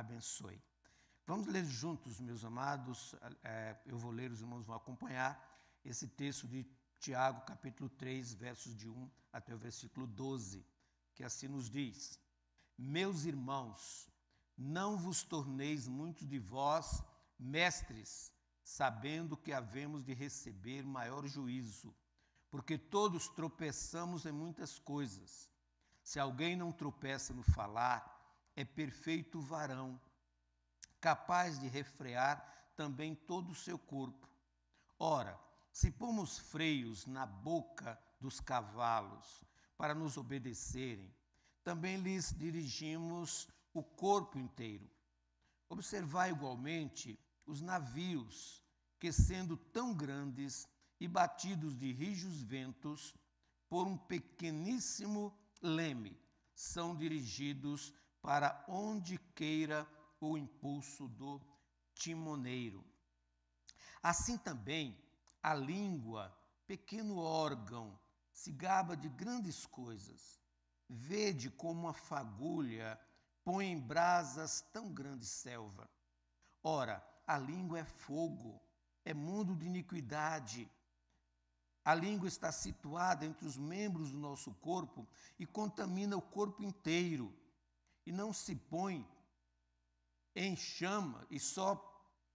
abençoe. Vamos ler juntos, meus amados, eu vou ler, os irmãos vão acompanhar esse texto de Tiago, capítulo 3, versos de 1 até o versículo 12, que assim nos diz: Meus irmãos, não vos torneis muitos de vós mestres, sabendo que havemos de receber maior juízo, porque todos tropeçamos em muitas coisas. Se alguém não tropeça no falar, é perfeito varão, capaz de refrear também todo o seu corpo. Ora, se pomos freios na boca dos cavalos para nos obedecerem, também lhes dirigimos o corpo inteiro. Observai igualmente os navios, que sendo tão grandes e batidos de rijos ventos, por um pequeníssimo leme, são dirigidos para onde queira o impulso do timoneiro. Assim também, a língua, pequeno órgão, se gaba de grandes coisas. Vede como uma fagulha põe em brasas tão grande selva. Ora, a língua é fogo, é mundo de iniquidade. A língua está situada entre os membros do nosso corpo e contamina o corpo inteiro. E não se põe em chama, e só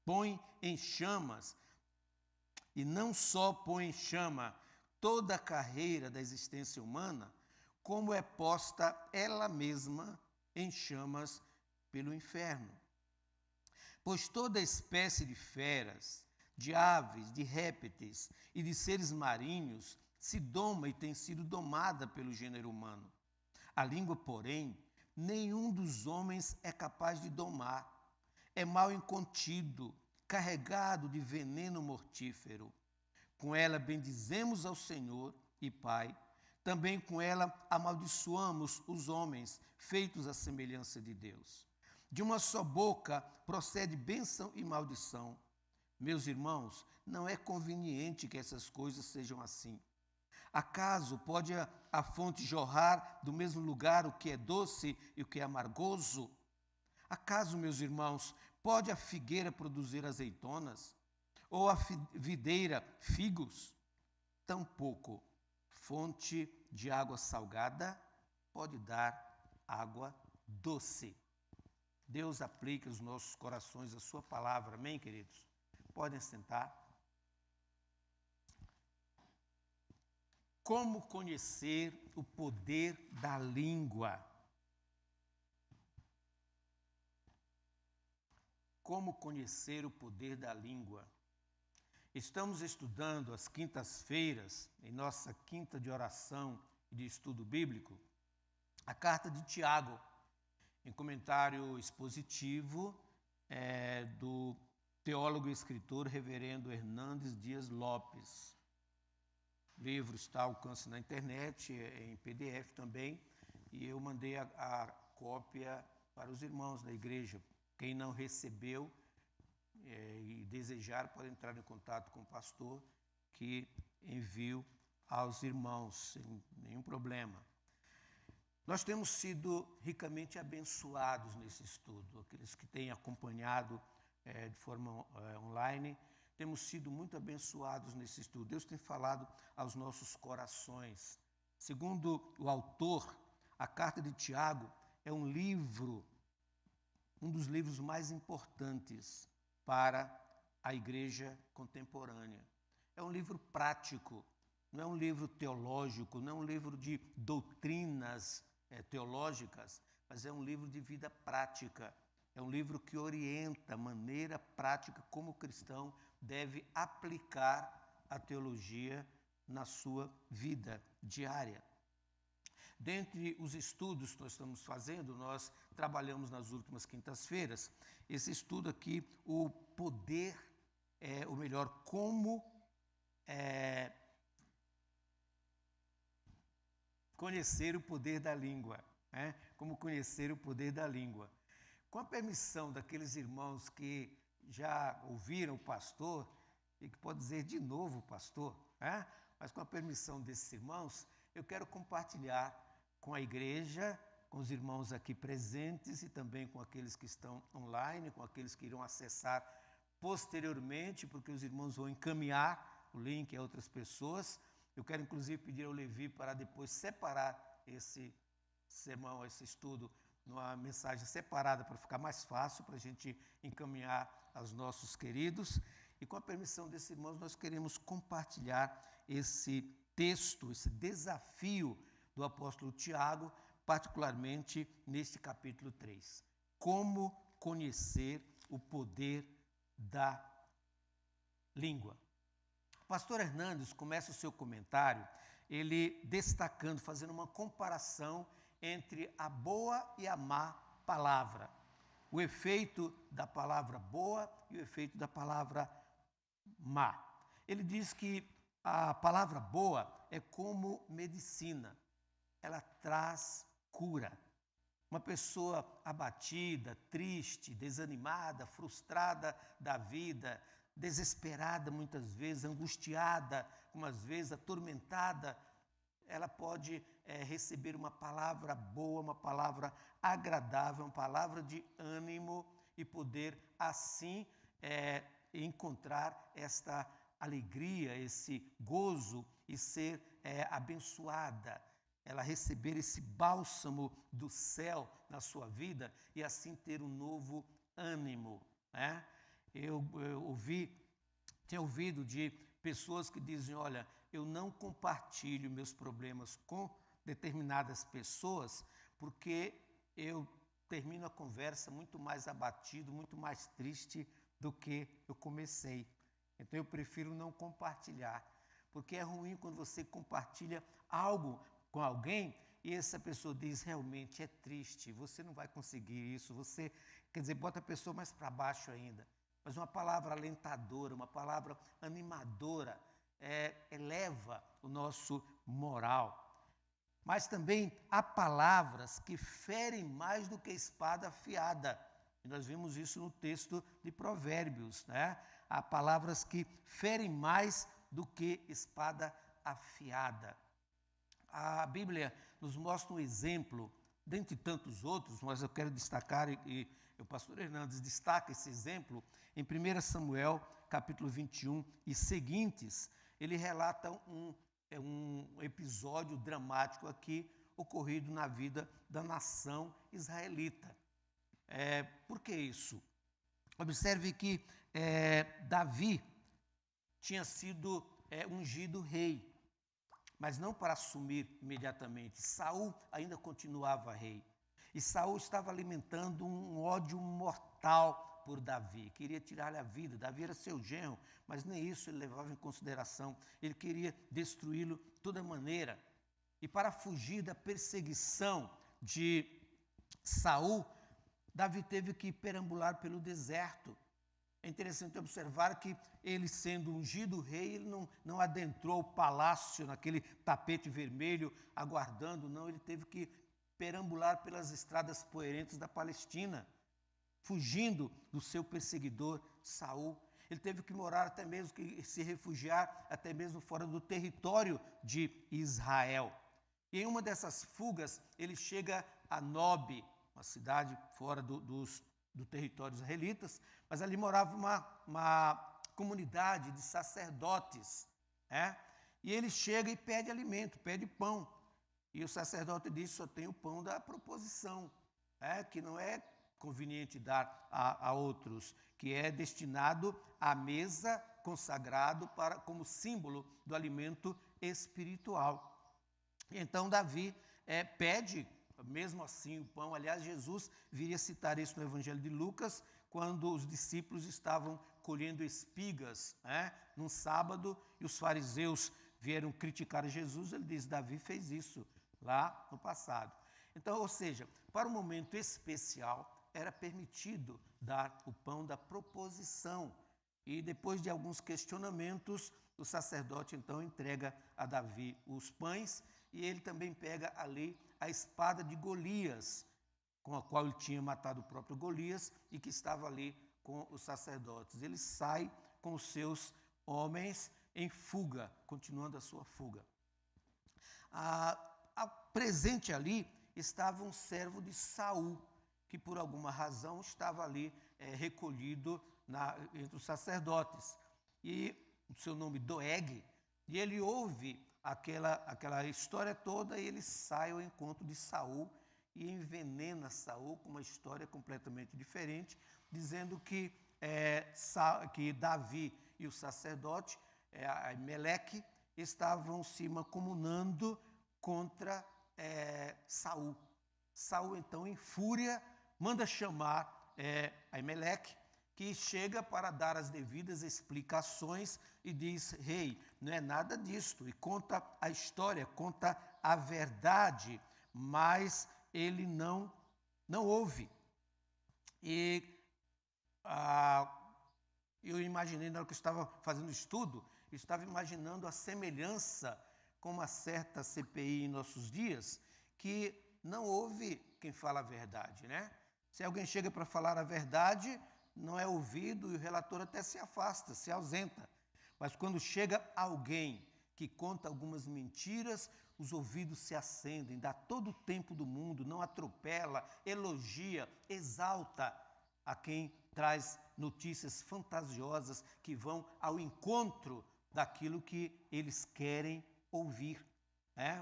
põe em chamas, e não só põe em chama toda a carreira da existência humana, como é posta ela mesma em chamas pelo inferno. Pois toda espécie de feras, de aves, de répteis e de seres marinhos se doma e tem sido domada pelo gênero humano. A língua, porém, nenhum dos homens é capaz de domar. É mal incontido, carregado de veneno mortífero. Com ela bendizemos ao Senhor e Pai. Também com ela amaldiçoamos os homens, feitos à semelhança de Deus. De uma só boca procede bênção e maldição. Meus irmãos, não é conveniente que essas coisas sejam assim. Acaso pode a fonte jorrar do mesmo lugar o que é doce e o que é amargoso? Acaso, meus irmãos, pode a figueira produzir azeitonas? Ou a videira figos? Tampouco fonte de água salgada pode dar água doce. Deus aplica aos nossos corações a sua palavra, amém, queridos? Podem sentar. Como conhecer o poder da língua? Como conhecer o poder da língua? Estamos estudando às quintas-feiras, em nossa quinta de oração e de estudo bíblico, a carta de Tiago, em comentário expositivo do teólogo e escritor reverendo Hernandes Dias Lopes. O livro está ao alcance na internet, em PDF também, e eu mandei a cópia para os irmãos da igreja. Quem não recebeu e desejar pode entrar em contato com o pastor, que envio aos irmãos, sem nenhum problema. Nós temos sido ricamente abençoados nesse estudo. Aqueles que têm acompanhado de forma online, temos sido muito abençoados nesse estudo. Deus tem falado aos nossos corações. Segundo o autor, a carta de Tiago é um dos livros mais importantes para a igreja contemporânea. É um livro prático, não é um livro teológico, não é um livro de doutrinas teológicas, mas é um livro de vida prática. É um livro que orienta a maneira prática como o cristão deve aplicar a teologia na sua vida diária. Dentre os estudos que nós estamos fazendo, nós trabalhamos nas últimas quintas-feiras, esse estudo aqui, o poder, como conhecer o poder da língua, né? Como conhecer o poder da língua. Com a permissão daqueles irmãos que já ouviram o pastor, e que pode dizer de novo o pastor, né? Mas com a permissão desses irmãos, eu quero compartilhar com a igreja com os irmãos aqui presentes e também com aqueles que estão online, com aqueles que irão acessar posteriormente, porque os irmãos vão encaminhar o link a outras pessoas. Eu quero, inclusive, pedir ao Levi para depois separar esse sermão, esse estudo, numa mensagem separada, para ficar mais fácil para a gente encaminhar aos nossos queridos. E com a permissão desses irmãos, nós queremos compartilhar esse texto, esse desafio do apóstolo Tiago, particularmente neste capítulo 3. Como conhecer o poder da língua. O pastor Hernandes começa o seu comentário, ele destacando, fazendo uma comparação entre a boa e a má palavra. O efeito da palavra boa e o efeito da palavra má. Ele diz que a palavra boa é como medicina. Ela traz cura. Uma pessoa abatida, triste, desanimada, frustrada da vida, desesperada muitas vezes, angustiada, umas vezes atormentada, ela pode receber uma palavra boa, uma palavra agradável, uma palavra de ânimo e poder assim encontrar esta alegria, esse gozo e ser abençoada. Ela receber esse bálsamo do céu na sua vida e assim ter um novo ânimo, né? Eu tinha ouvido de pessoas que dizem, olha, eu não compartilho meus problemas com determinadas pessoas porque eu termino a conversa muito mais abatido, muito mais triste do que eu comecei. Então eu prefiro não compartilhar, porque é ruim quando você compartilha algo com alguém e essa pessoa diz, realmente é triste, você não vai conseguir isso, você, quer dizer, bota a pessoa mais para baixo ainda. Mas uma palavra alentadora, uma palavra animadora, eleva o nosso moral. Mas também há palavras que ferem mais do que espada afiada. E nós vimos isso no texto de Provérbios, né? Há palavras que ferem mais do que espada afiada. A Bíblia nos mostra um exemplo, dentre tantos outros, mas eu quero destacar, e o pastor Hernandes destaca esse exemplo, em 1 Samuel, capítulo 21 e seguintes, ele relata um episódio dramático aqui, ocorrido na vida da nação israelita. Por que isso? Observe que Davi tinha sido ungido rei, mas não para assumir imediatamente. Saul ainda continuava rei. E Saul estava alimentando um ódio mortal por Davi. Queria tirar-lhe a vida. Davi era seu genro, mas nem isso ele levava em consideração. Ele queria destruí-lo de toda maneira. E para fugir da perseguição de Saul, Davi teve que perambular pelo deserto. É interessante observar que ele, sendo ungido rei, ele não adentrou o palácio naquele tapete vermelho aguardando, não, ele teve que perambular pelas estradas poerentas da Palestina, fugindo do seu perseguidor Saul. Ele teve que morar até mesmo, que se refugiar até mesmo fora do território de Israel. E em uma dessas fugas, ele chega a Nob, uma cidade fora do território dos israelitas, mas ali morava uma comunidade de sacerdotes, e ele chega e pede alimento, pede pão, e o sacerdote diz, só tem o pão da proposição, que não é conveniente dar a outros, que é destinado à mesa consagrado como símbolo do alimento espiritual. Então Davi pede, mesmo assim, o pão. Aliás, Jesus viria citar isso no Evangelho de Lucas, quando os discípulos estavam colhendo espigas, num sábado, e os fariseus vieram criticar Jesus. Ele diz, Davi fez isso lá no passado. Então, ou seja, para um momento especial, era permitido dar o pão da proposição. E depois de alguns questionamentos, o sacerdote então entrega a Davi os pães, e ele também pega ali a espada de Golias, com a qual ele tinha matado o próprio Golias e que estava ali com os sacerdotes. Ele sai com os seus homens em fuga, continuando a sua fuga. Presente ali estava um servo de Saul, que por alguma razão estava ali recolhido entre os sacerdotes. E o seu nome Doeg, e ele ouve aquela história toda e ele sai ao encontro de Saul e envenena Saul com uma história completamente diferente, dizendo que Davi e o sacerdote, Aimeleque, estavam se mancomunando contra Saul. Saul, então, em fúria, manda chamar Aimeleque, que chega para dar as devidas explicações e diz: rei, não é nada disto, e conta a história, conta a verdade, mas ele não ouve. E eu imaginei, na hora que eu estava fazendo o estudo, eu estava imaginando a semelhança com uma certa CPI em nossos dias, que não ouve quem fala a verdade, né? Se alguém chega para falar a verdade, não é ouvido e o relator até se afasta, se ausenta. Mas quando chega alguém que conta algumas mentiras, os ouvidos se acendem, dá todo o tempo do mundo, não atropela, elogia, exalta a quem traz notícias fantasiosas que vão ao encontro daquilo que eles querem ouvir.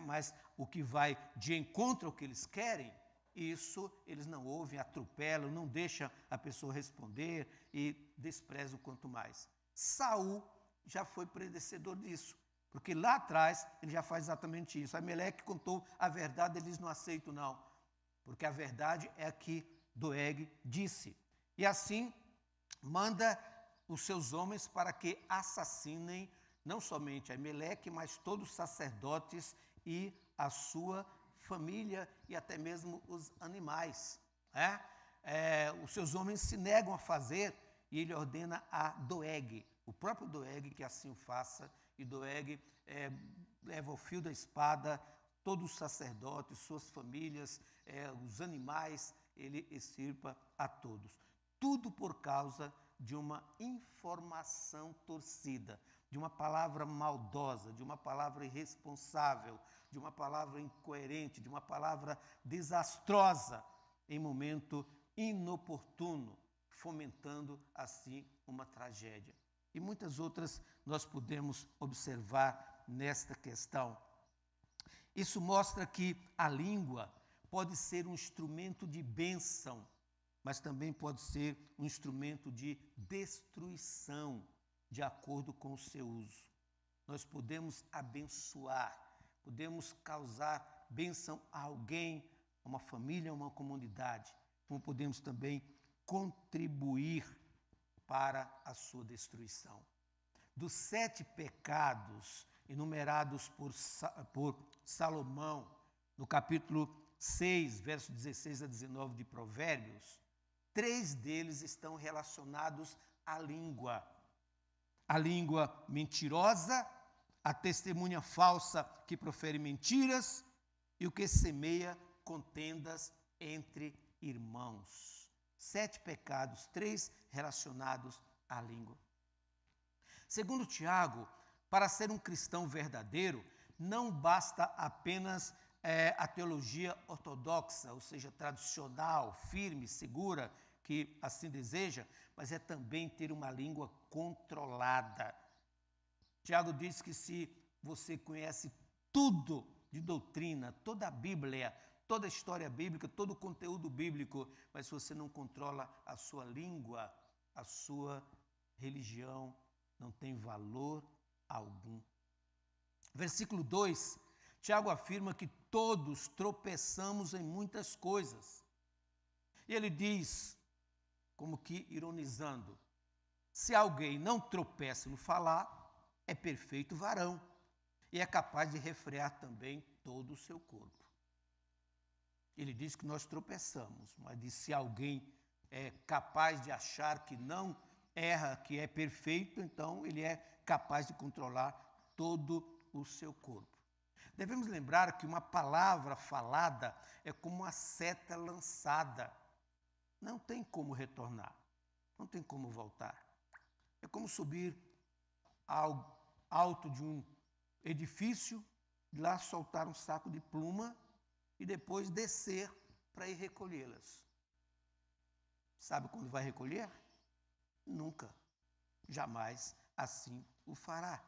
Mas o que vai de encontro ao que eles querem, isso eles não ouvem, atropelam, não deixam a pessoa responder e desprezam quanto mais. Saul já foi predecessor disso, porque lá atrás ele já faz exatamente isso. Aimeleque contou a verdade, eles não aceitam não, porque a verdade é a que Doeg disse. E assim manda os seus homens para que assassinem não somente Aimeleque, mas todos os sacerdotes e a sua família e até mesmo os animais. Os seus homens se negam a fazer e ele ordena a Doeg, o próprio Doeg, que assim o faça, e Doeg leva o fio da espada todos os sacerdotes, suas famílias, os animais, ele extirpa a todos. Tudo por causa de uma informação torcida, de uma palavra maldosa, de uma palavra irresponsável, de uma palavra incoerente, de uma palavra desastrosa, em momento inoportuno, fomentando assim uma tragédia. E muitas outras nós podemos observar nesta questão. Isso mostra que a língua pode ser um instrumento de bênção, mas também pode ser um instrumento de destruição, de acordo com o seu uso. Nós podemos abençoar, podemos causar bênção a alguém, a uma família, a uma comunidade, como podemos também contribuir para a sua destruição. Dos 7 pecados enumerados por Salomão, no capítulo 6, versos 16 a 19 de Provérbios, 3 deles estão relacionados à língua. A língua mentirosa, a testemunha falsa que profere mentiras e o que semeia contendas entre irmãos. 7 pecados, 3 relacionados à língua. Segundo Tiago, para ser um cristão verdadeiro, não basta apenas a teologia ortodoxa, ou seja, tradicional, firme, segura, que assim deseja, mas é também ter uma língua controlada. Tiago diz que se você conhece tudo de doutrina, toda a Bíblia, toda a história bíblica, todo o conteúdo bíblico, mas se você não controla a sua língua, a sua religião não tem valor algum. Versículo 2, Tiago afirma que todos tropeçamos em muitas coisas. E ele diz, como que ironizando, se alguém não tropeça no falar, é perfeito varão e é capaz de refrear também todo o seu corpo. Ele diz que nós tropeçamos, mas diz se alguém é capaz de achar que não erra, que é perfeito, então ele é capaz de controlar todo o seu corpo. Devemos lembrar que uma palavra falada é como uma seta lançada. Não tem como retornar, não tem como voltar. É como subir ao alto de um edifício, lá soltar um saco de pluma e depois descer para ir recolhê-las. Sabe quando vai recolher? Nunca, jamais assim o fará.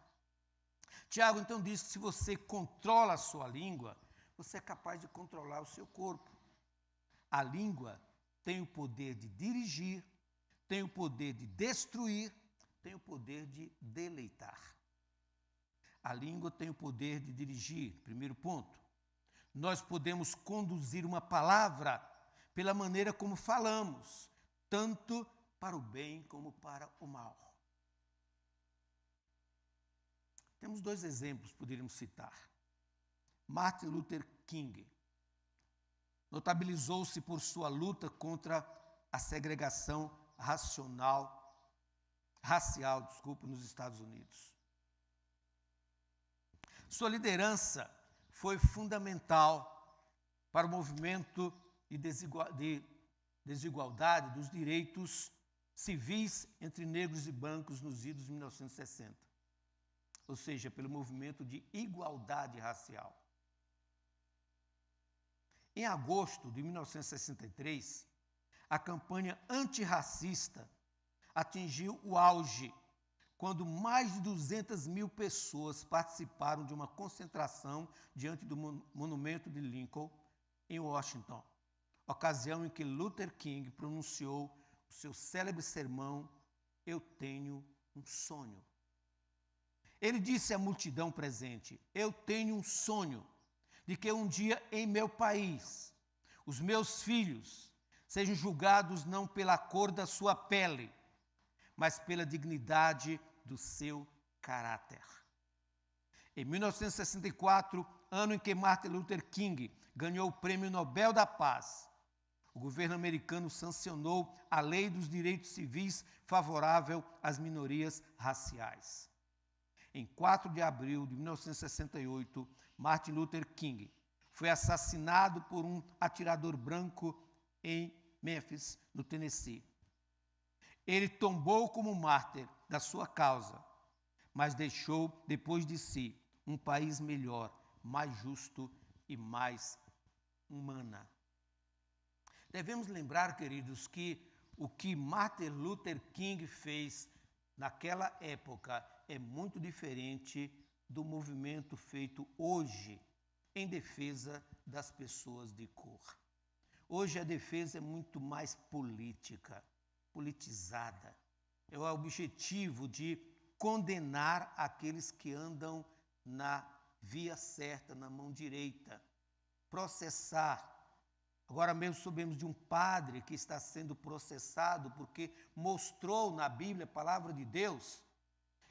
Tiago então diz que se você controla a sua língua, você é capaz de controlar o seu corpo. A língua tem o poder de dirigir, tem o poder de destruir, tem o poder de deleitar. A língua tem o poder de dirigir, primeiro ponto. Nós podemos conduzir uma palavra pela maneira como falamos, tanto para o bem como para o mal. Temos 2 exemplos que poderíamos citar. Martin Luther King notabilizou-se por sua luta contra a segregação racial, nos Estados Unidos. Sua liderança foi fundamental para o movimento de desigualdade dos direitos civis entre negros e brancos nos idos de 1960, ou seja, pelo movimento de igualdade racial. Em agosto de 1963, a campanha antirracista atingiu o auge quando mais de 200 mil pessoas participaram de uma concentração diante do monumento de Lincoln, em Washington, ocasião em que Luther King pronunciou o seu célebre sermão, Eu Tenho um Sonho. Ele disse à multidão presente, eu tenho um sonho de que um dia em meu país, os meus filhos sejam julgados não pela cor da sua pele, mas pela dignidade do seu caráter. Em 1964, ano em que Martin Luther King ganhou o Prêmio Nobel da Paz, o governo americano sancionou a Lei dos Direitos Civis favorável às minorias raciais. Em 4 de abril de 1968, Martin Luther King foi assassinado por um atirador branco em Memphis, no Tennessee. Ele tombou como mártir da sua causa, mas deixou depois de si um país melhor, mais justo e mais humana. Devemos lembrar, queridos, que o que Martin Luther King fez naquela época é muito diferente do movimento feito hoje em defesa das pessoas de cor. Hoje a defesa é muito mais política, politizada. É o objetivo de condenar aqueles que andam na via certa, na mão direita, processar. Agora mesmo soubemos de um padre que está sendo processado porque mostrou na Bíblia, a palavra de Deus,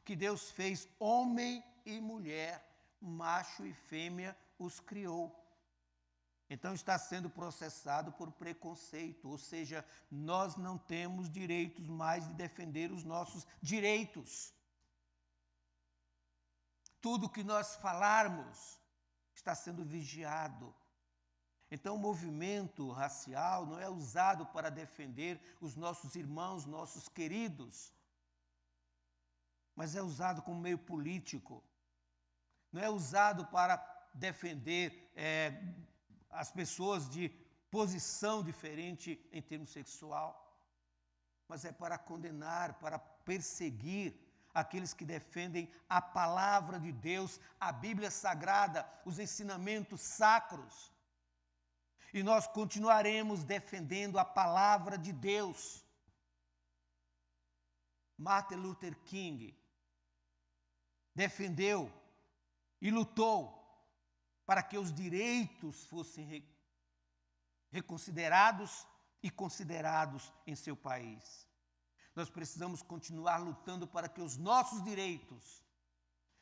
que Deus fez homem e mulher, macho e fêmea, os criou. Então está sendo processado por preconceito, ou seja, nós não temos direitos mais de defender os nossos direitos. Tudo que nós falarmos está sendo vigiado. Então o movimento racial não é usado para defender os nossos irmãos, nossos queridos, mas é usado como meio político. Não é usado para defender as pessoas de posição diferente em termos sexual, mas é para condenar, para perseguir aqueles que defendem a palavra de Deus, a Bíblia Sagrada, os ensinamentos sacros. E nós continuaremos defendendo a palavra de Deus. Martin Luther King defendeu e lutou para que os direitos fossem reconsiderados e considerados em seu país. Nós precisamos continuar lutando para que os nossos direitos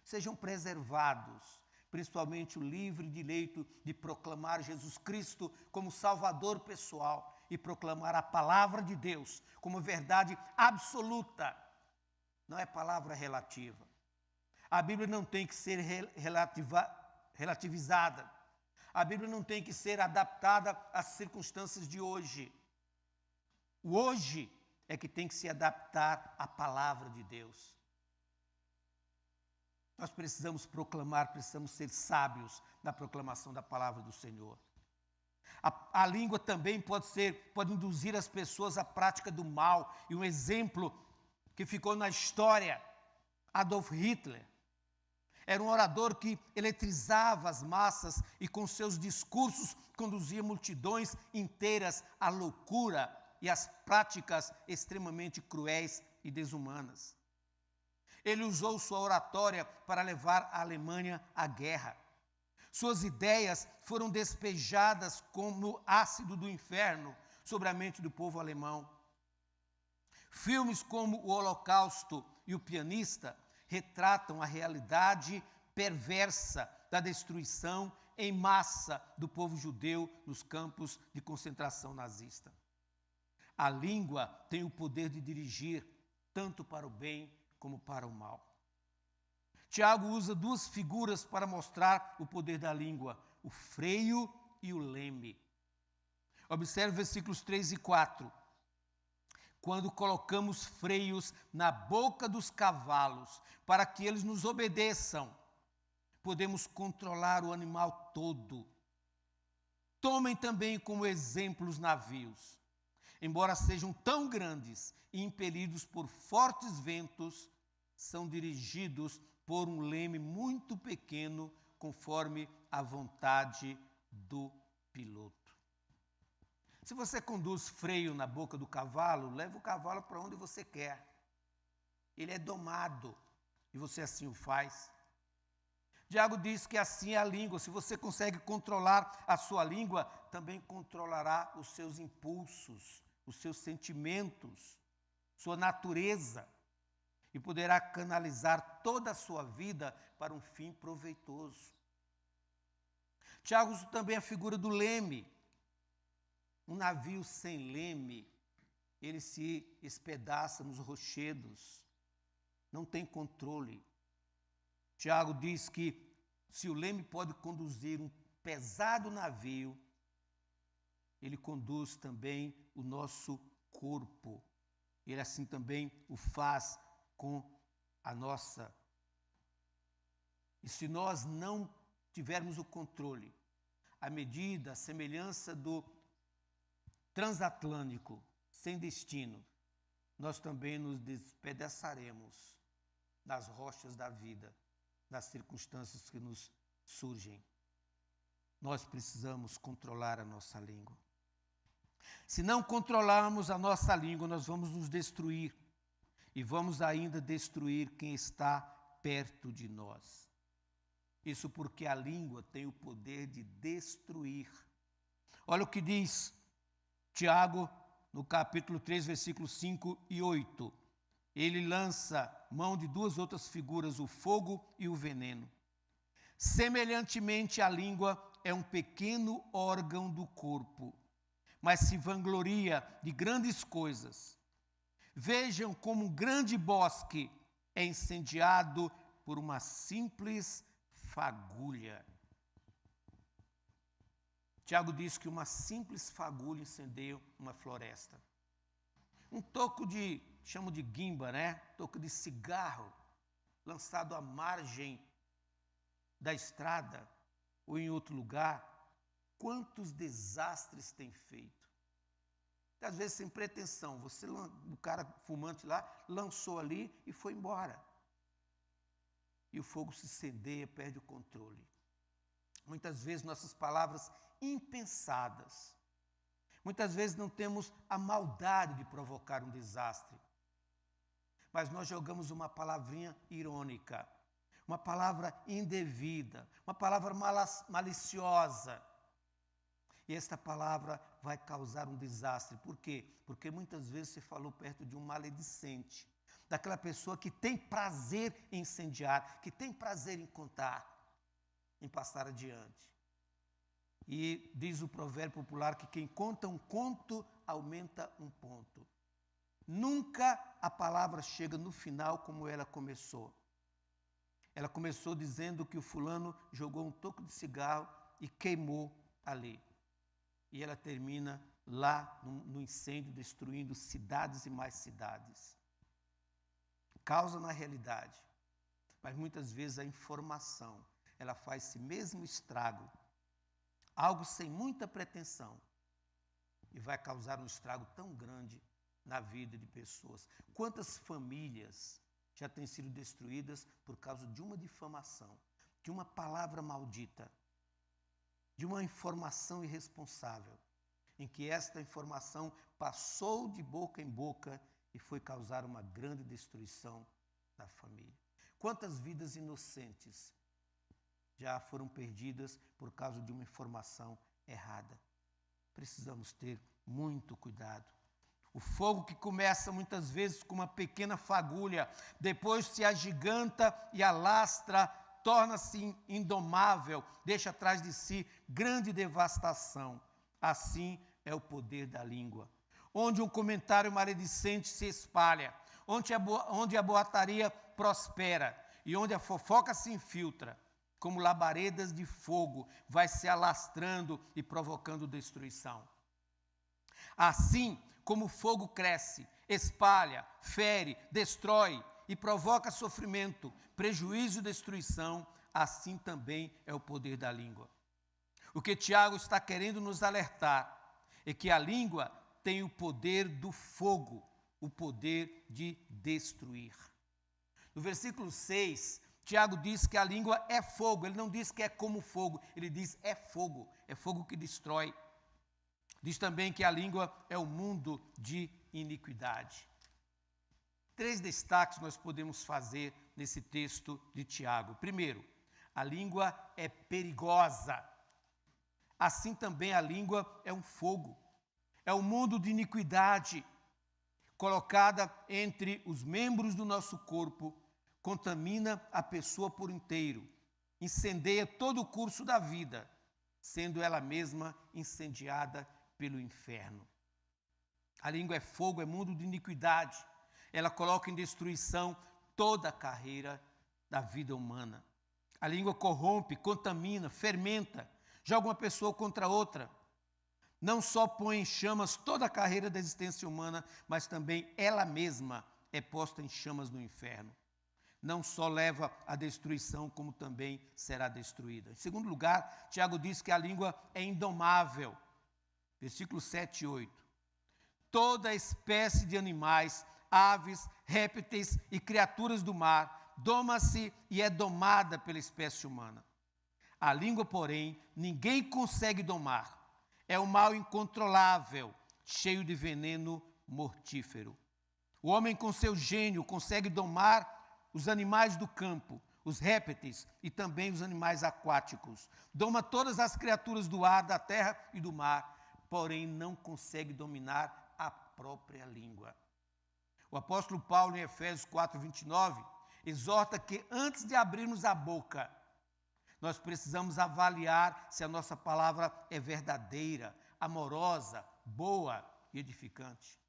sejam preservados, principalmente o livre direito de proclamar Jesus Cristo como Salvador pessoal e proclamar a palavra de Deus como verdade absoluta, não é palavra relativa. A Bíblia não tem que ser relativizada. A Bíblia não tem que ser adaptada às circunstâncias de hoje. O hoje é que tem que se adaptar à palavra de Deus. Nós precisamos proclamar, precisamos ser sábios na proclamação da palavra do Senhor. A língua também pode induzir as pessoas à prática do mal. E um exemplo que ficou na história, Adolf Hitler. Era um orador que eletrizava as massas e com seus discursos conduzia multidões inteiras à loucura e às práticas extremamente cruéis e desumanas. Ele usou sua oratória para levar a Alemanha à guerra. Suas ideias foram despejadas como ácido do inferno sobre a mente do povo alemão. Filmes como O Holocausto e O Pianista retratam a realidade perversa da destruição em massa do povo judeu nos campos de concentração nazista. A língua tem o poder de dirigir tanto para o bem como para o mal. Tiago usa duas figuras para mostrar o poder da língua, o freio e o leme. Observe versículos 3 e 4. Quando colocamos freios na boca dos cavalos para que eles nos obedeçam, podemos controlar o animal todo. Tomem também como exemplo os navios. Embora sejam tão grandes e impelidos por fortes ventos, são dirigidos por um leme muito pequeno, conforme a vontade do piloto. Se você conduz freio na boca do cavalo, leva o cavalo para onde você quer. Ele é domado e você assim o faz. Tiago diz que assim é a língua. Se você consegue controlar a sua língua, também controlará os seus impulsos, os seus sentimentos, sua natureza, e poderá canalizar toda a sua vida para um fim proveitoso. Tiago usa também a figura do leme. Um navio sem leme, ele se espedaça nos rochedos, não tem controle. Tiago diz que se o leme pode conduzir um pesado navio, ele conduz também o nosso corpo. Ele assim também o faz com a nossa. E se nós não tivermos o controle, a medida, a semelhança do transatlântico sem destino, nós também nos despedaçaremos nas rochas da vida, nas circunstâncias que nos surgem. Nós precisamos controlar a nossa língua. Se não controlarmos a nossa língua, nós vamos nos destruir e vamos ainda destruir quem está perto de nós. Isso porque a língua tem o poder de destruir. Olha o que diz Tiago, no capítulo 3, versículos 5 e 8. Ele lança mão de duas outras figuras, o fogo e o veneno. Semelhantemente, a língua é um pequeno órgão do corpo, mas se vangloria de grandes coisas. Vejam como um grande bosque é incendiado por uma simples fagulha. Tiago diz que uma simples fagulha incendeia uma floresta. Um toco de, chamo de guimba, né? Toco de cigarro, lançado à margem da estrada ou em outro lugar, quantos desastres tem feito? Às vezes sem pretensão, o cara fumante lá, lançou ali e foi embora. E o fogo se incendeia, perde o controle. Muitas vezes nossas palavras impensadas, muitas vezes não temos a maldade de provocar um desastre, mas nós jogamos uma palavrinha irônica, uma palavra indevida, uma palavra maliciosa, e esta palavra vai causar um desastre. Por quê? Porque muitas vezes você falou perto de um maledicente, daquela pessoa que tem prazer em incendiar, que tem prazer em contar, em passar adiante. E diz o provérbio popular que quem conta um conto aumenta um ponto. Nunca a palavra chega no final como ela começou. Ela começou dizendo que o fulano jogou um toco de cigarro e queimou ali. E ela termina lá no incêndio, destruindo cidades e mais cidades. Causa na realidade, mas muitas vezes a informação, ela faz esse mesmo estrago algo sem muita pretensão, e vai causar um estrago tão grande na vida de pessoas. Quantas famílias já têm sido destruídas por causa de uma difamação, de uma palavra maldita, de uma informação irresponsável, em que esta informação passou de boca em boca e foi causar uma grande destruição da família. Quantas vidas inocentes já foram perdidas por causa de uma informação errada? Precisamos ter muito cuidado. O fogo que começa muitas vezes com uma pequena fagulha, depois se agiganta e alastra, torna-se indomável, deixa atrás de si grande devastação. Assim é o poder da língua. Onde um comentário maledicente se espalha, onde a boataria prospera e onde a fofoca se infiltra, como labaredas de fogo, vai se alastrando e provocando destruição. Assim como o fogo cresce, espalha, fere, destrói e provoca sofrimento, prejuízo e destruição, assim também é o poder da língua. O que Tiago está querendo nos alertar é que a língua tem o poder do fogo, o poder de destruir. No versículo 6, Tiago diz que a língua é fogo. Ele não diz que é como fogo, ele diz é fogo que destrói. Diz também que a língua é o mundo de iniquidade. 3 destaques nós podemos fazer nesse texto de Tiago. Primeiro, a língua é perigosa. Assim também a língua é um fogo. É um mundo de iniquidade colocada entre os membros do nosso corpo, contamina a pessoa por inteiro, incendeia todo o curso da vida, sendo ela mesma incendiada pelo inferno. A língua é fogo, é mundo de iniquidade. Ela coloca em destruição toda a carreira da vida humana. A língua corrompe, contamina, fermenta, joga uma pessoa contra outra. Não só põe em chamas toda a carreira da existência humana, mas também ela mesma é posta em chamas no inferno. Não só leva à destruição, como também será destruída. Em segundo lugar, Tiago diz que a língua é indomável. Versículos 7 e 8. Toda espécie de animais, aves, répteis e criaturas do mar doma-se e é domada pela espécie humana. A língua, porém, ninguém consegue domar. É um mal incontrolável, cheio de veneno mortífero. O homem, com seu gênio, consegue domar os animais do campo, os répteis e também os animais aquáticos. Doma todas as criaturas do ar, da terra e do mar, porém não consegue dominar a própria língua. O apóstolo Paulo, em Efésios 4, 29, exorta que antes de abrirmos a boca, nós precisamos avaliar se a nossa palavra é verdadeira, amorosa, boa e edificante.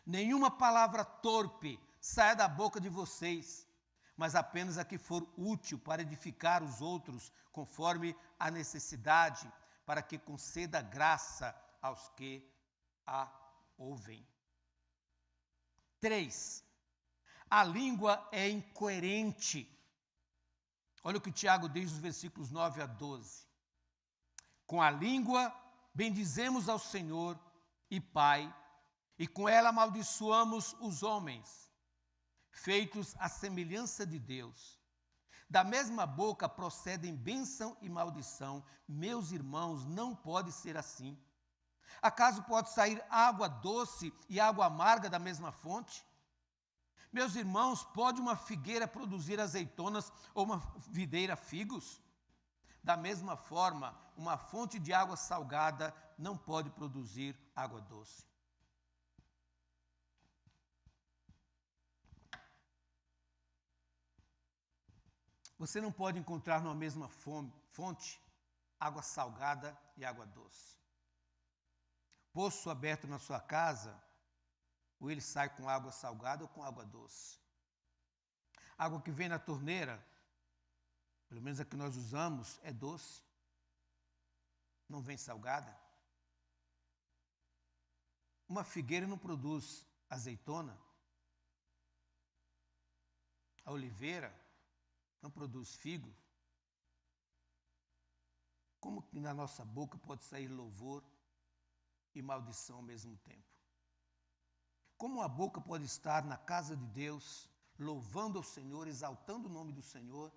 Nenhuma palavra torpe saia da boca de vocês, mas apenas a que for útil para edificar os outros, conforme a necessidade, para que conceda graça aos que a ouvem. 3. A língua é incoerente. Olha o que Tiago diz nos versículos 9 a 12. Com a língua bendizemos ao Senhor e Pai, e com ela amaldiçoamos os homens, feitos à semelhança de Deus. Da mesma boca procedem bênção e maldição. Meus irmãos, não pode ser assim. Acaso pode sair água doce e água amarga da mesma fonte? Meus irmãos, pode uma figueira produzir azeitonas ou uma videira figos? Da mesma forma, uma fonte de água salgada não pode produzir água doce. Você não pode encontrar numa mesma fonte água salgada e água doce. Poço aberto na sua casa, ou ele sai com água salgada ou com água doce. Água que vem na torneira, pelo menos a que nós usamos, é doce. Não vem salgada. Uma figueira não produz azeitona. A oliveira não produz figo. Como que na nossa boca pode sair louvor e maldição ao mesmo tempo? Como a boca pode estar na casa de Deus, louvando ao Senhor, exaltando o nome do Senhor,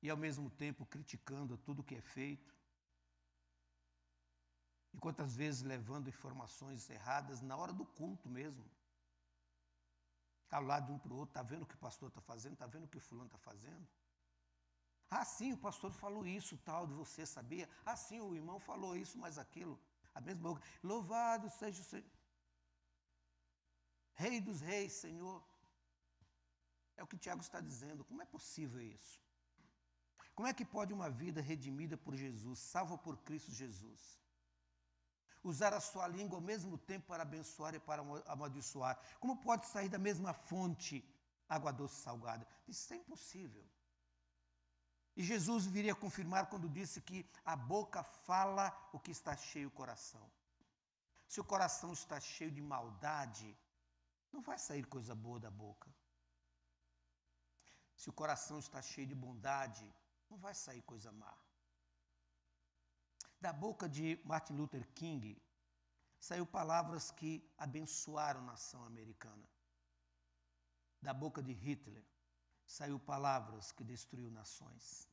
e ao mesmo tempo criticando tudo que é feito? E quantas vezes levando informações erradas na hora do culto mesmo? Ao lado de um para o outro, está vendo o que o pastor está fazendo? Está vendo o que o fulano está fazendo? Ah, sim, o pastor falou isso, tal, de você, sabia? Ah, sim, o irmão falou isso, mas aquilo. A mesma boca. Louvado seja o Senhor. Rei dos reis, Senhor. É o que Tiago está dizendo. Como é possível isso? Como é que pode uma vida redimida por Jesus, salva por Cristo Jesus, usar a sua língua ao mesmo tempo para abençoar e para amaldiçoar? Como pode sair da mesma fonte água doce e salgada? Isso é impossível. E Jesus viria confirmar quando disse que a boca fala o que está cheio o coração. Se o coração está cheio de maldade, não vai sair coisa boa da boca. Se o coração está cheio de bondade, não vai sair coisa má. Da boca de Martin Luther King, saiu palavras que abençoaram a nação americana. Da boca de Hitler, saiu palavras que destruiu nações.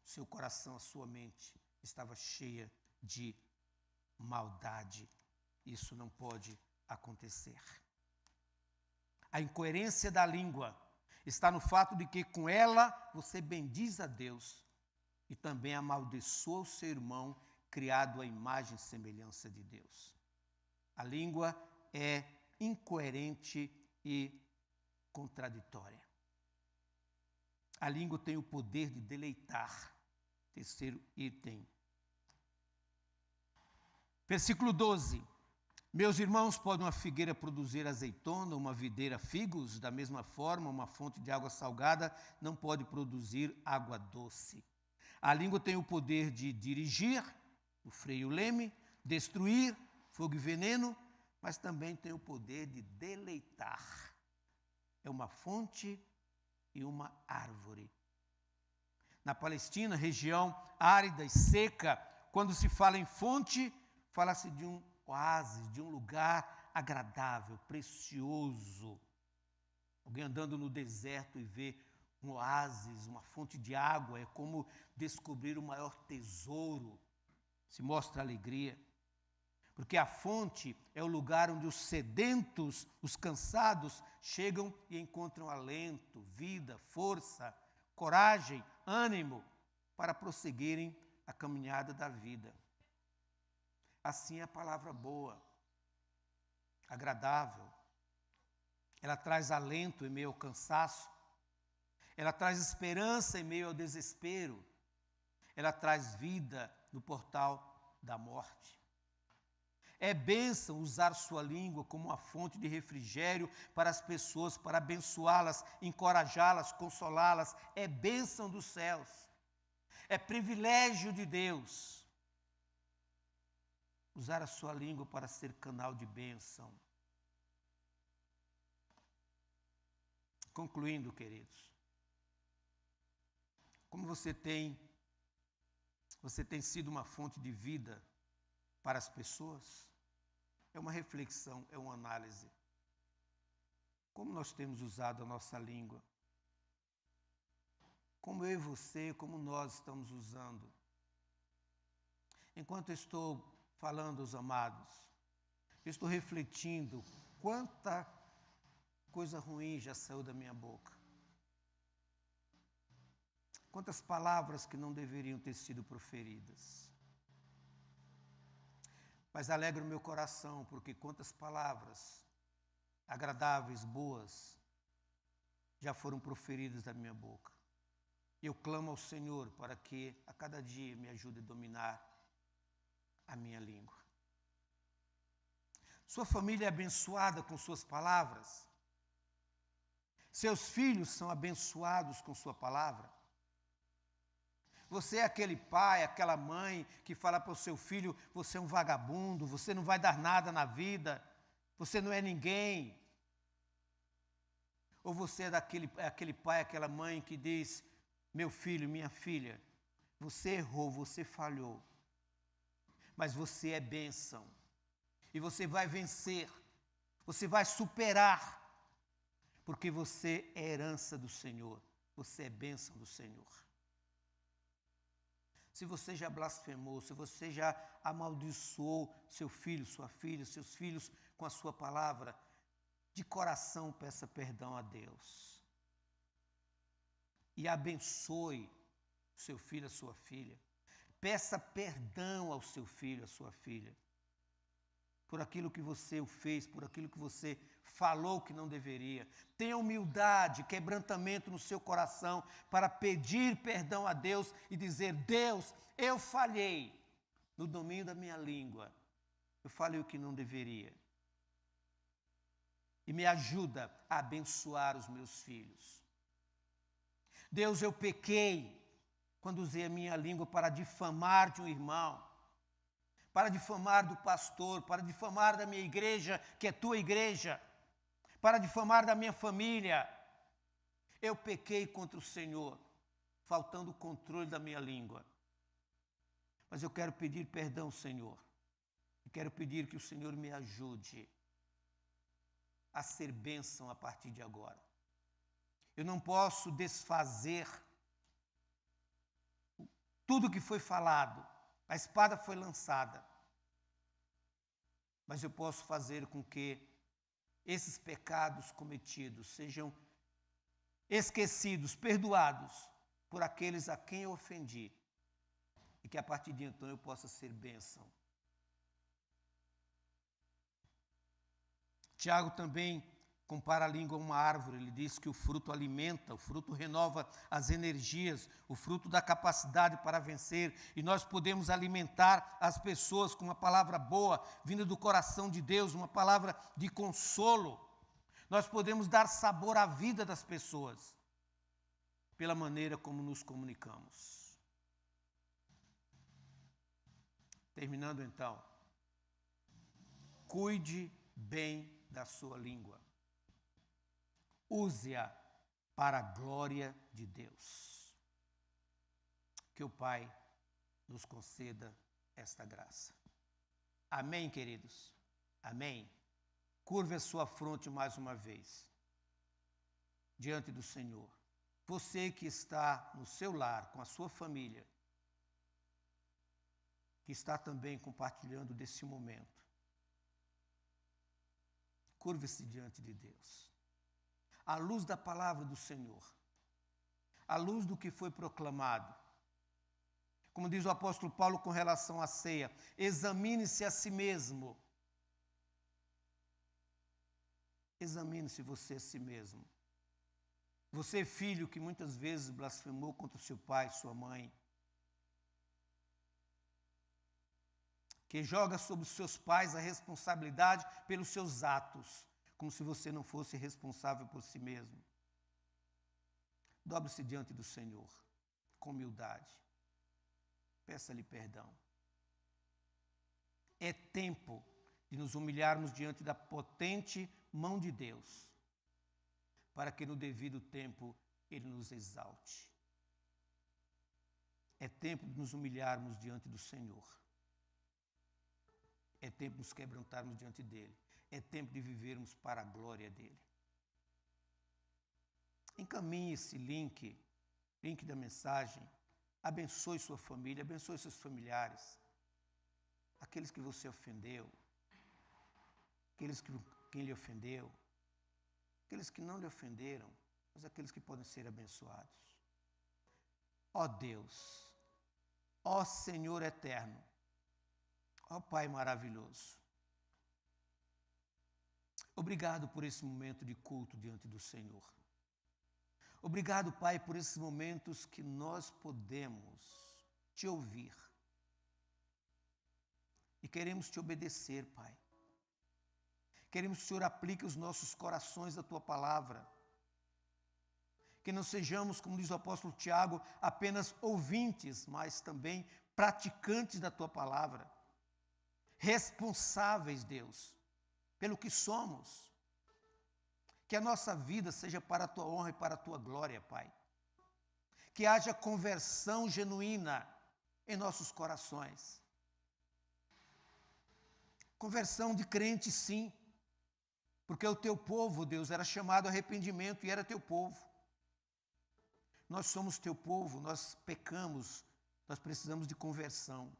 Seu coração, a sua mente, estava cheia de maldade. Isso não pode acontecer. A incoerência da língua está no fato de que com ela você bendiz a Deus e também amaldiçoa o seu irmão criado à imagem e semelhança de Deus. A língua é incoerente e contraditória. A língua tem o poder de deleitar. Terceiro item. Versículo 12. Meus irmãos, pode uma figueira produzir azeitona, uma videira figos? Da mesma forma, uma fonte de água salgada não pode produzir água doce. A língua tem o poder de dirigir, o freio e o leme, destruir, fogo e veneno, mas também tem o poder de deleitar. É uma fonte e uma árvore. Na Palestina, região árida e seca, quando se fala em fonte, fala-se de um oásis, de um lugar agradável, precioso. Alguém andando no deserto e vê um oásis, uma fonte de água, é como descobrir o maior tesouro. Se mostra alegria. Porque a fonte é o lugar onde os sedentos, os cansados, chegam e encontram alento, vida, força, coragem, ânimo para prosseguirem a caminhada da vida. Assim é a palavra boa, agradável. Ela traz alento em meio ao cansaço. Ela traz esperança em meio ao desespero. Ela traz vida no portal da morte. É bênção usar sua língua como uma fonte de refrigério para as pessoas, para abençoá-las, encorajá-las, consolá-las. É bênção dos céus. É privilégio de Deus usar a sua língua para ser canal de bênção. Concluindo, queridos, como você tem sido uma fonte de vida para as pessoas? É uma reflexão, é uma análise. Como nós temos usado a nossa língua? Como eu e você, como nós estamos usando? Enquanto eu estou falando aos amados, eu estou refletindo quanta coisa ruim já saiu da minha boca. Quantas palavras que não deveriam ter sido proferidas. Mas alegra o meu coração, porque quantas palavras agradáveis, boas, já foram proferidas da minha boca. Eu clamo ao Senhor para que a cada dia me ajude a dominar a minha língua. Sua família é abençoada com suas palavras? Seus filhos são abençoados com sua palavra? Você é aquele pai, aquela mãe que fala para o seu filho: você é um vagabundo, você não vai dar nada na vida, você não é ninguém. Ou você é aquele pai, aquela mãe que diz: meu filho, minha filha, Você errou, você falhou. Mas você é bênção. E você vai vencer. Você vai superar. Porque você é herança do Senhor. Você é bênção do Senhor. Se você já blasfemou, se você já amaldiçoou seu filho, sua filha, seus filhos com a sua palavra, de coração peça perdão a Deus. E abençoe o seu filho, a sua filha. Peça perdão ao seu filho, à sua filha. Por aquilo que você o fez, por aquilo que você falou que não deveria. Tenha humildade, quebrantamento no seu coração para pedir perdão a Deus e dizer: Deus, eu falhei no domínio da minha língua. Eu falei o que não deveria. E me ajuda a abençoar os meus filhos. Deus, eu pequei quando usei a minha língua para difamar de um irmão, para difamar do pastor, para difamar da minha igreja, que é tua igreja, para difamar da minha família. Eu pequei contra o Senhor, faltando o controle da minha língua. Mas eu quero pedir perdão, Senhor. Eu quero pedir que o Senhor me ajude a ser bênção a partir de agora. Eu não posso desfazer tudo que foi falado. A espada foi lançada. Mas eu posso fazer com que esses pecados cometidos sejam esquecidos, perdoados por aqueles a quem eu ofendi. E que a partir de então eu possa ser bênção. Tiago também compara a língua a uma árvore. Ele diz que o fruto alimenta, o fruto renova as energias, o fruto dá capacidade para vencer. E nós podemos alimentar as pessoas com uma palavra boa, vinda do coração de Deus, uma palavra de consolo. Nós podemos dar sabor à vida das pessoas pela maneira como nos comunicamos. Terminando então, cuide bem da sua língua. Use-a para a glória de Deus. Que o Pai nos conceda esta graça. Amém, queridos? Amém? Curve a sua fronte mais uma vez, diante do Senhor. Você que está no seu lar, com a sua família, que está também compartilhando desse momento, curve-se diante de Deus. À luz da palavra do Senhor, à luz do que foi proclamado. Como diz o apóstolo Paulo com relação à ceia, examine-se a si mesmo. Examine-se você a si mesmo. Você, filho, que muitas vezes blasfemou contra o seu pai, sua mãe, que joga sobre os seus pais a responsabilidade pelos seus atos, como se você não fosse responsável por si mesmo. Dobre-se diante do Senhor, com humildade. Peça-lhe perdão. É tempo de nos humilharmos diante da potente mão de Deus, para que no devido tempo Ele nos exalte. É tempo de nos humilharmos diante do Senhor. É tempo de nos quebrantarmos diante dEle. É tempo de vivermos para a glória dEle. Encaminhe esse link da mensagem. Abençoe sua família, abençoe seus familiares. Aqueles que você ofendeu. Aqueles que quem lhe ofendeu. Aqueles que não lhe ofenderam, mas aqueles que podem ser abençoados. Ó Deus, ó Senhor eterno, ó Pai maravilhoso, obrigado por esse momento de culto diante do Senhor. Obrigado, Pai, por esses momentos que nós podemos te ouvir. E queremos te obedecer, Pai. Queremos que o Senhor aplique os nossos corações à tua palavra. Que não sejamos, como diz o apóstolo Tiago, apenas ouvintes, mas também praticantes da tua palavra. Responsáveis, Deus, pelo que somos. Que a nossa vida seja para a tua honra e para a tua glória, Pai. que haja conversão genuína em nossos corações. Conversão de crente, sim, porque o teu povo, Deus, era chamado a arrependimento e era teu povo. Nós somos teu povo, nós pecamos, nós precisamos de conversão.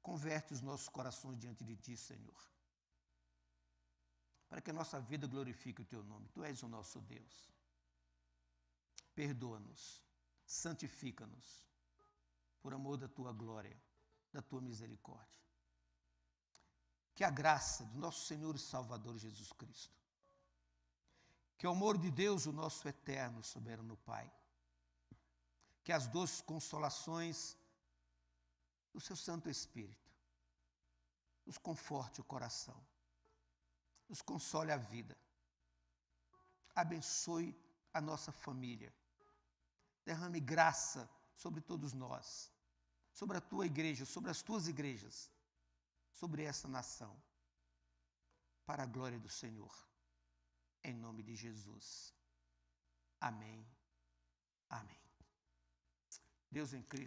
Converte os nossos corações diante de ti, Senhor, para que a nossa vida glorifique o teu nome. Tu és o nosso Deus. Perdoa-nos, santifica-nos, por amor da tua glória, da tua misericórdia. Que a graça do nosso Senhor e Salvador Jesus Cristo, que o amor de Deus, o nosso eterno soberano Pai, que as doces consolações do seu Santo Espírito nos conforte o coração, nos console a vida, abençoe a nossa família, derrame graça sobre todos nós, sobre a tua igreja, sobre as tuas igrejas, sobre essa nação, para a glória do Senhor, em nome de Jesus. Amém. Amém. Deus em Cristo.